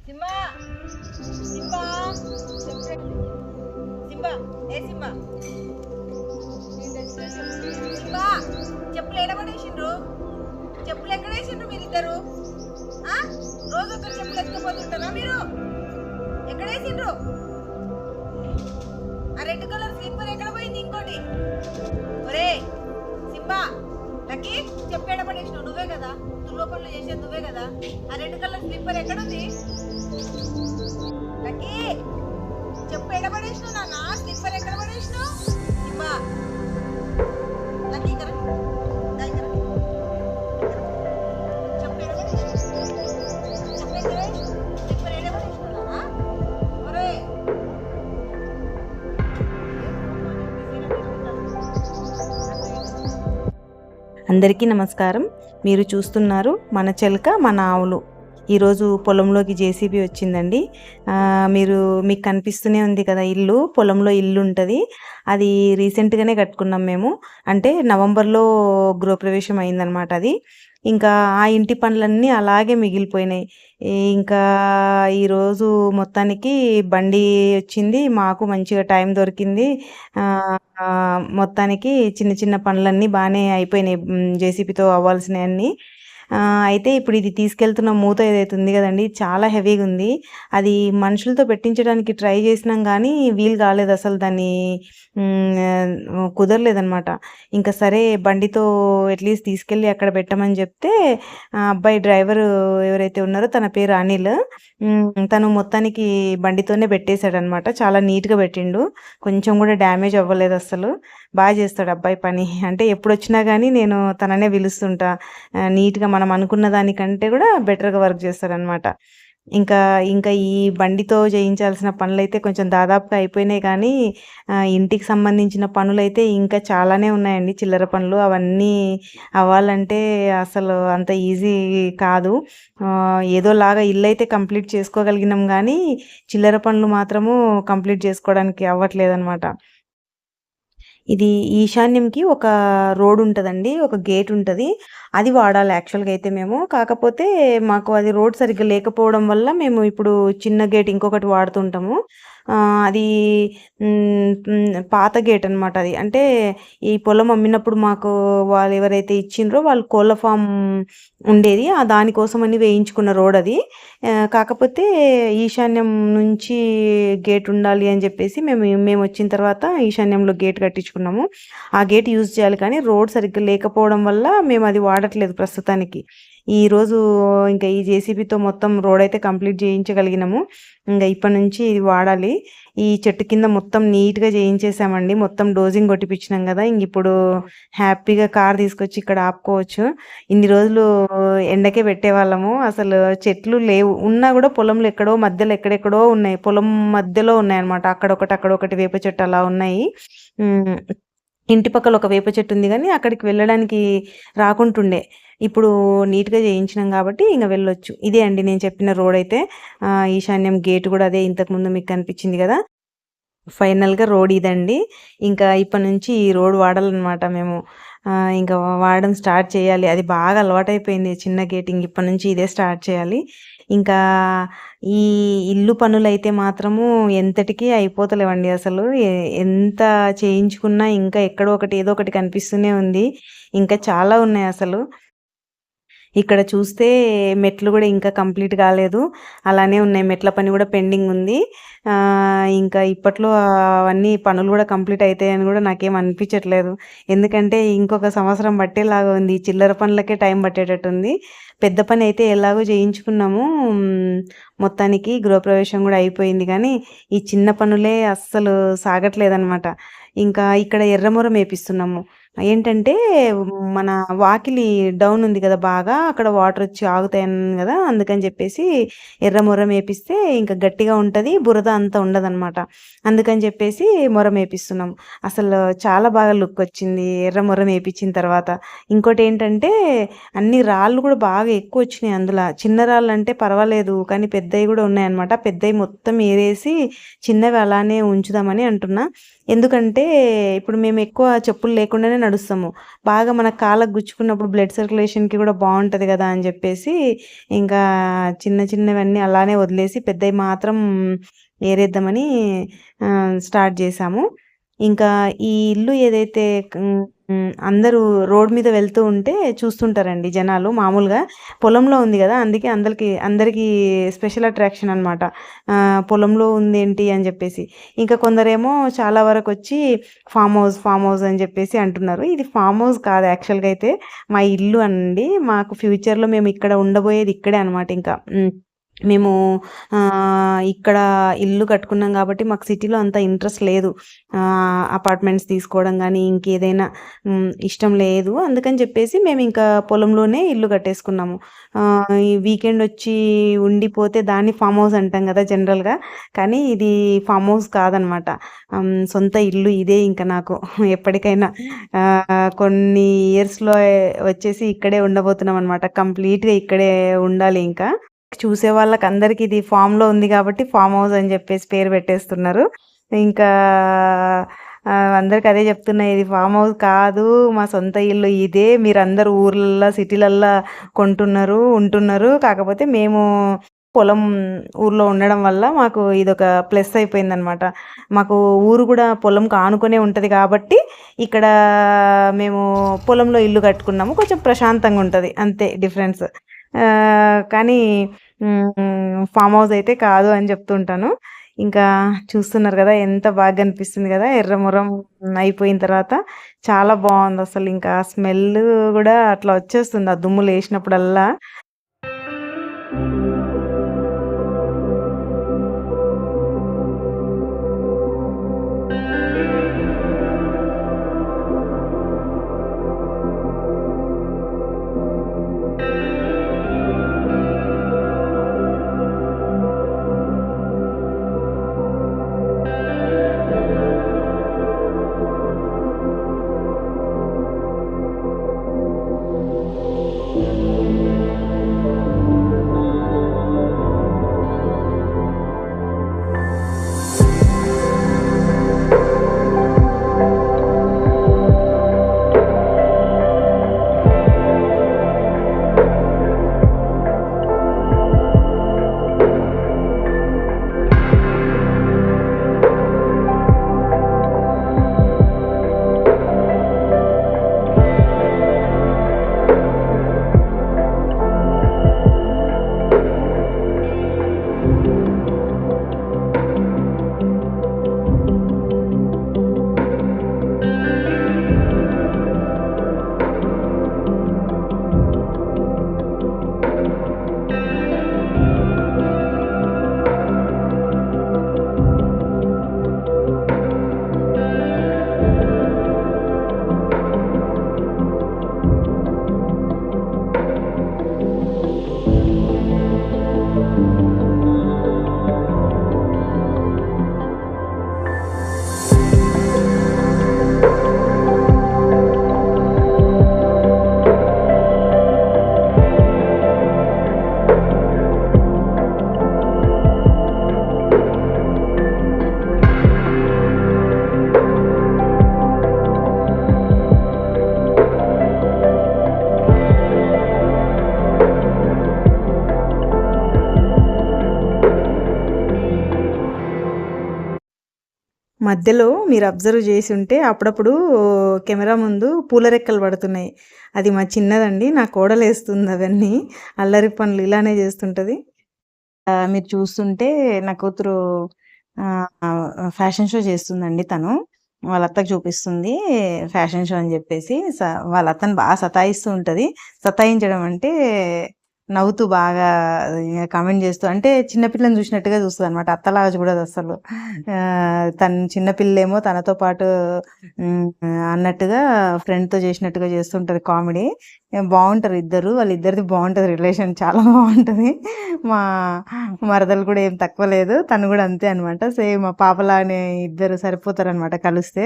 Simba Simba Simba ఏ Simba Simba చెప్పులు ఎడబడేసిండ్రు. చెప్పులు ఎక్కడేసిండ్రు మీరిద్దరు? రోజు ఒక చెప్పులు ఎత్తుకుపోతుంటారా మీరు? ఎక్కడేసిండ్రు? ఆ రెడ్ కలర్ స్లిప్పర్ ఎక్కడ పోయింది? ఇంకోటి ఒరే సింబా లక్కీ చెప్పు ఎడబడేసినావు నువ్వే కదా, తుల్లో పనులు చేసేది నువ్వే కదా. ఆ రెడ్ కలర్ స్లిప్పర్ ఎక్కడుంది? లక్కీ చెప్పు ఎడబడేసినావు నాన్న, స్లిప్పర్ ఎక్కడ పడేసినావు? సింబా లక్కీ కదా చెప్పు ఎడబడేసినావు, చెప్పు ఎక్కడ స్లిప్పర్ ఎడబడేసినావు నాన్న? ఒరే అందరికీ నమస్కారం. మీరు చూస్తున్నారు మన చెలక మన ఆవులు. ఈరోజు పొలంలోకి జేసీబీ వచ్చిందండి. మీకు కనిపిస్తూనే ఉంది కదా ఇల్లు, పొలంలో ఇల్లు ఉంటుంది. అది రీసెంట్గానే కట్టుకున్నాం మేము. అంటే నవంబర్లో గృహప్రవేశం అయిందనమాట అది. ఇంకా ఆ ఇంటి పనులన్నీ అలాగే మిగిలిపోయినాయి. ఇంకా ఈరోజు మొత్తానికి బండి వచ్చింది, మాకు మంచిగా టైం దొరికింది. మొత్తానికి చిన్న చిన్న పనులన్నీ బాగానే అయిపోయినాయి, జేసీబీతో అవ్వాల్సినవన్నీ. అయితే ఇప్పుడు ఇది తీసుకెళ్తున్న మూత ఏదైతే ఉంది కదండి, చాలా హెవీగా ఉంది. అది మనుషులతో పెట్టించడానికి ట్రై చేసినాం కానీ వీలు కాలేదు, అసలు దాన్ని కుదరలేదనమాట. ఇంకా సరే బండితో అట్లీస్ట్ తీసుకెళ్ళి అక్కడ పెట్టమని చెప్తే అబ్బాయి డ్రైవర్ ఎవరైతే ఉన్నారో తన పేరు అనిల్, తను మొత్తానికి బండితోనే పెట్టేశాడనమాట. చాలా నీట్గా పెట్టిండు, కొంచెం కూడా డ్యామేజ్ అవ్వలేదు అసలు. బాగా చేస్తాడు అబ్బాయి పని. అంటే ఎప్పుడు వచ్చినా కానీ నేను తననే పిలుస్తుంటా. నీట్గా మనం అనుకున్న దానికంటే కూడా బెటర్గా వర్క్ చేస్తాడనమాట. ఇంకా ఇంకా ఈ బండితో చేయించాల్సిన పనులైతే కొంచెం దాదాపుగా అయిపోయినాయి, కానీ ఇంటికి సంబంధించిన పనులైతే ఇంకా చాలానే ఉన్నాయండి, చిల్లర పనులు. అవన్నీ అవ్వాలంటే అసలు అంత ఈజీ కాదు. ఏదోలాగా ఇల్లు అయితే కంప్లీట్ చేసుకోగలిగినాం, కానీ చిల్లర పనులు మాత్రము కంప్లీట్ చేసుకోవడానికి అవ్వట్లేదన్నమాట. ఇది ఈశాన్యంకి ఒక రోడ్ ఉంటుందండి, ఒక గేట్ ఉంటుంది. అది వాడాలి యాక్చువల్గా అయితే మేము. కాకపోతే మాకు అది రోడ్ సరిగ్గా లేకపోవడం వల్ల మేము ఇప్పుడు చిన్న గేట్ ఇంకొకటి వాడుతుంటాము. అది పాత గేట్ అనమాట. అది అంటే ఈ పొలం అమ్మినప్పుడు మాకు వాళ్ళు ఎవరైతే ఇచ్చిండ్రో వాళ్ళు కోళ్ళ ఫామ్ ఉండేది, దానికోసమని వేయించుకున్న రోడ్ అది. కాకపోతే ఈశాన్యం నుంచి గేట్ ఉండాలి అని చెప్పేసి మేము వచ్చిన తర్వాత ఈశాన్యంలో గేట్ కట్టించుకున్నాము. ఆ గేట్ యూజ్ చేయాలి, కానీ రోడ్ సరిగ్గా లేకపోవడం వల్ల మేము అది వాడట్లేదు ప్రస్తుతానికి. ఈరోజు ఇంకా ఈ జేసీబీతో మొత్తం రోడ్ అయితే కంప్లీట్ చేయించగలిగినాము. ఇంకా ఇప్పటి నుంచి ఇది వాడాలి. ఈ చెట్టు కింద మొత్తం నీట్గా చేయించేసామండి, మొత్తం డోజింగ్ కొట్టిపించినాం కదా. ఇంక ఇప్పుడు హ్యాపీగా కార్ తీసుకొచ్చి ఇక్కడ ఆపుకోవచ్చు. ఇన్ని రోజులు ఎండకే పెట్టేవాళ్ళము, అసలు చెట్లు లేవు. ఉన్నా కూడా పొలంలో ఎక్కడో మధ్యలో ఎక్కడెక్కడో ఉన్నాయి, పొలం మధ్యలో ఉన్నాయి అనమాట. అక్కడొకటి వేప చెట్టు అలా ఉన్నాయి. ఇంటి పక్కల ఒక వేప చెట్టు ఉంది, కానీ అక్కడికి వెళ్ళడానికి రాకుంటుండే. ఇప్పుడు నీట్గా చేయించినాం కాబట్టి ఇంకా వెళ్ళొచ్చు. ఇదే అండి నేను చెప్పిన రోడ్ అయితే. ఈశాన్యం గేట్ కూడా అదే, ఇంతకుముందు మీకు కనిపించింది కదా. ఫైనల్గా రోడ్ ఇదండి. ఇంకా ఇప్పటి నుంచి ఈ రోడ్ వాడాలన్నమాట మేము. ఇంకా వాడడం స్టార్ట్ చేయాలి. అది బాగా అలవాటైపోయింది చిన్న గేట్, ఇంక ఇప్పటి నుంచి ఇదే స్టార్ట్ చేయాలి. ఇంకా ఈ ఇల్లు పనులైతే మాత్రము ఎంతటికీ అయిపోతలేవండి అసలు. ఎంత చేయించుకున్నా ఇంకా ఎక్కడో ఒకటి ఏదో ఒకటి కనిపిస్తూనే ఉంది. ఇంకా చాలా ఉన్నాయి అసలు. ఇక్కడ చూస్తే మెట్లు కూడా ఇంకా కంప్లీట్ కాలేదు, అలానే ఉన్నాయి. మెట్ల పని కూడా పెండింగ్ ఉంది. ఇంకా ఇప్పట్లో అవన్నీ పనులు కూడా కంప్లీట్ అవుతాయని కూడా నాకేం అనిపించట్లేదు. ఎందుకంటే ఇంకొక సంవత్సరం పట్టేలాగా ఉంది, చిల్లర పనులకే టైం పట్టేటట్టుంది. పెద్ద పని అయితే ఎలాగో చేయించుకున్నాము, మొత్తానికి గృహప్రవేశం కూడా అయిపోయింది, కానీ ఈ చిన్న పనులే అస్సలు సాగట్లేదనమాట. ఇంకా ఇక్కడ ఎర్రమొరం వేపిస్తున్నాము. ఏంటంటే మన వాకిలి డౌన్ ఉంది కదా బాగా, అక్కడ వాటర్ వచ్చి ఆగుతాయని కదా, అందుకని చెప్పేసి ఎర్ర మొరం వేపిస్తే ఇంకా గట్టిగా ఉంటుంది, బురద అంతా ఉండదన్నమాట. అందుకని చెప్పేసి మొరం వేపిస్తున్నాం. అసలు చాలా బాగా లుక్ వచ్చింది ఎర్ర మొరం వేపించిన తర్వాత. ఇంకోటి ఏంటంటే అన్ని రాళ్ళు కూడా బాగా ఎక్కువ వచ్చినాయి అందులో. చిన్న రాళ్ళు అంటే పర్వాలేదు, కానీ పెద్దవి కూడా ఉన్నాయన్నమాట. పెద్దవి మొత్తం ఏరేసి చిన్నవి అలానే ఉంచుదామని అంటున్నా. ఎందుకంటే ఇప్పుడు మేము ఎక్కువ చెప్పులు లేకుండానే నడుస్తాము. బాగా మన కాళ్ళకు గుచ్చుకున్నప్పుడు బ్లడ్ సర్క్యులేషన్‌కి కూడా బావుంటది గదా! అని జెప్పేసి ఇంకా చిన్న చిన్నవన్నీ అలానే వదిలేసి పెద్దయి మాత్రం ఏరేద్దామని స్టార్ట్ జేశాము. ఇంకా ఈ ఇల్లు ఏదైతే అందరూ రోడ్ మీద వెళ్తూ ఉంటే చూస్తుంటారండి జనాలు మామూలుగా. పొలంలో ఉంది గదా! అందుకే అందరికీ స్పెషల్ అట్రాక్షన్ అనమాట. పొలంలో ఉందేంటి అని జెప్పేసి. ఇంకా కొందరేమో చాలా వరకొచ్చి ఫార్మ్ హౌస్ అని జెప్పేసి అంటున్నారు. ఇది ఫార్మ్ హౌస్ కాదు యాక్చువల్‌గా అయితే మా ఇల్లు అండి. మాకు ఫ్యూచర్‌లో మేము ఇక్కడ ఉండబోయేది ఇక్కడే అనమాట ఇంకా. మేము ఇక్కడ ఇల్లు కట్టుకున్నాం గాబట్టి మాకు సిటీలో అంత ఇంట్రెస్ట్ లేదు. అపార్ట్మెంట్స్ తీసుకోవడం గానీ, ఇంకేదైనా ఇష్టం లేదు. అందుకని చెప్పేసి మేమింకా పొలంలోనే ఇల్లు కట్టేసుకున్నాము. ఈ వీకెండొచ్చి ఉండిపోతే దాన్ని ఫార్మ్ హౌస్ అంటాం గదా! జనరల్‌గా. కానీ ఇది ఫార్మ్ హౌస్ కాదనమాట. సొంత ఇల్లు ఇదే ఇంక నాకు ఎప్పటికైనా. కొన్ని ఇయర్స్‌లో వచ్చేసి ఇక్కడే ఉండబోతున్నామనమాట. కంప్లీట్‌గా ఇక్కడే ఉండాలి ఇంకా. చూసే వాళ్ళకందరికి ఇది ఫామ్‌లో ఉంది గాబట్టి ఫార్మ్ హౌస్ అని జెప్పేసి పేరు పెట్టేస్తున్నారు. ఇంకా అందరికి అదే జెప్తున్నా ఇది ఫార్మ్ హౌస్ కాదు. మా సొంత ఇల్లు ఇదే. మీరందరూ ఊర్లల్ల, సిటీలల్ల కొంటున్నారు, ఉంటున్నారు. కాకపోతే మేము పొలం ఊర్లో ఉండడం వల్ల మాకు ఇదొక ప్లస్ అయిపోయిందనమాట. మాకు ఊరు గూడా పొలంకి ఆనుకునే ఉంటది గాబట్టి ఇక్కడ మేము పొలంలో ఇల్లు కట్టుకున్నాము. కొంచెం ప్రశాంతంగా ఉంటది. అంతే డిఫరెన్స్. కానీ ఫార్మ్ హౌస్ అయితే కాదు అని చెప్తుంటాను. ఇంకా చూస్తున్నారు గదా! ఎంత బాగా కనిపిస్తుంది గదా! ఎర్రముర్రం అయిపోయిన తర్వాత చాలా బావుందసలు. ఇంకా స్మెల్ గూడా అట్లా వచ్చేస్తుంది. ఆ దుమ్ము లేసినప్పుడల్లా. మధ్యలో మీరు అబ్జర్వ్ చేసుంటే అప్పుడప్పుడు కెమెరా ముందు పూల రెక్కలు పడుతున్నాయి. అది మా చిన్నదండి. నా కోడలేస్తుంది అవన్నీ. అల్లరి పనులు ఇలానే చేస్తుంటది. మీరు చూస్తుంటే నా కూతురు ఫ్యాషన్ షో చేస్తుందండి తను. వాళ్ళ అత్తకి చూపిస్తుంది ఫ్యాషన్ షో అని చెప్పేసి. వాళ్ళ అత్తని బాగా సతాయిస్తూ ఉంటది. సతాయించడం అంటే నవ్వుతూ బాగా కామెంట్ చేస్తూ అంటే చిన్న పిల్లని చూసినట్టుగా చూస్తదనమాట. అత్తలాగా చూడదసలు. చిన్న పిల్లేమో తనతో పాటు అన్నట్టుగా ఫ్రెండ్‌తో చేసినట్టుగా చేస్తుంటది కామెడీ. బావుంటారు ఇద్దరు. వాళ్ళిద్దరిది బావుంటది రిలేషన్ చాలా బావుంటది. మా మరదలు కూడా ఏం తక్కువ లేదు. తను కూడా అంతే అనమాట. సేమ్ మా పాపలాగానే ఇద్దరు సరిపోతారనమాట కలిస్తే.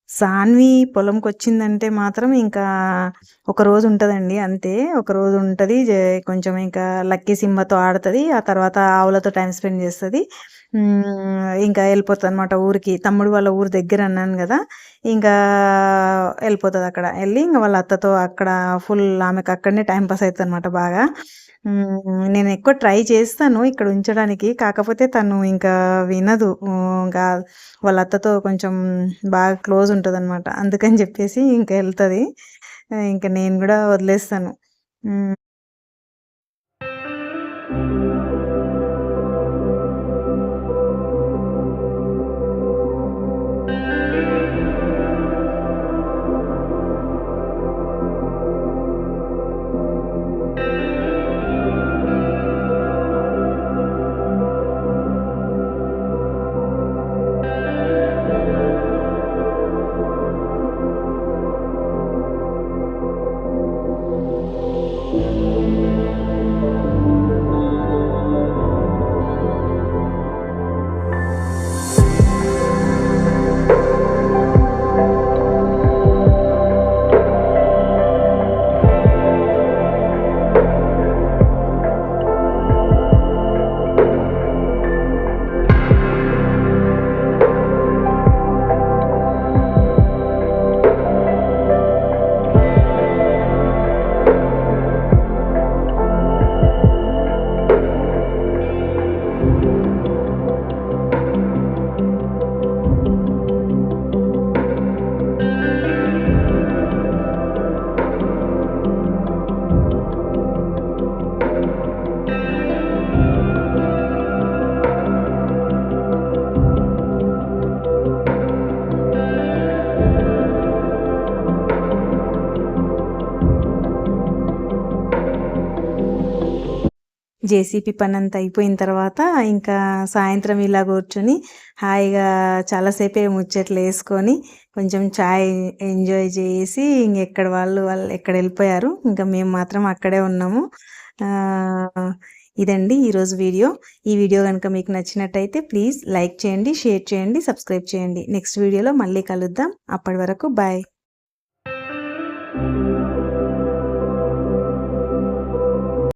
సాన్వి పొలంకొచ్చిందంటే మాత్రం ఇంకా ఒకరోజు ఉంటదండి అంతే. ఒకరోజు ఉంటది. కొంచెం ఇంకా లక్కీ సింబతో ఆడతది. ఆ తర్వాత ఆవులతో టైమ్ స్పెండ్ చేస్తది. ఇంకా ఎళ్ళిపోతదనమాట ఊరికి. తమ్ముడు వాళ్ళ ఊరు దగ్గర అన్నాను గదా! ఇంకా ఎళ్ళిపోతదక్కడ. ఎళ్ళి ఇంక వాళ్ళ అత్తతో అక్కడ ఆమెకక్కడనే టైమ్ పాస్ అయితదనమాట బాగా. నేనెక్కువ ట్రై చేస్తాను ఇక్కడ ఉంచడానికి. కాకపోతే తను ఇంకా వినదు. ఇంకా వాళ్ళ అత్తతో కొంచెం బాగా క్లోజ్ ఉంటదనమాట. అందుకని జెప్పేసి ఇంక ఎళ్తది. ఇంక నేను గూడా వదిలేస్తాను. హ్మ్. జేసీబీ పనంతా అయిపోయిన తర్వాత ఇంకా సాయంత్రం ఇలా కూర్చొని హాయిగా చాలాసేపే ముచ్చట్లేసుకొని కొంచెం చాయ్ ఎంజాయ్ చేసి ఇంకెక్కడ వాళ్ళు ఎక్కడ వెళ్ళిపోయారు. ఇంకా మేము మాత్రం అక్కడే ఉన్నాము. ఇదండి ఈరోజు వీడియో. ఈ వీడియో కనుక మీకు నచ్చినట్టయితే ప్లీజ్ లైక్ చేయండి, షేర్ చేయండి, సబ్స్క్రైబ్ చేయండి. నెక్స్ట్ వీడియోలో మళ్ళీ కలుద్దాం. అప్పటి వరకు బాయ్.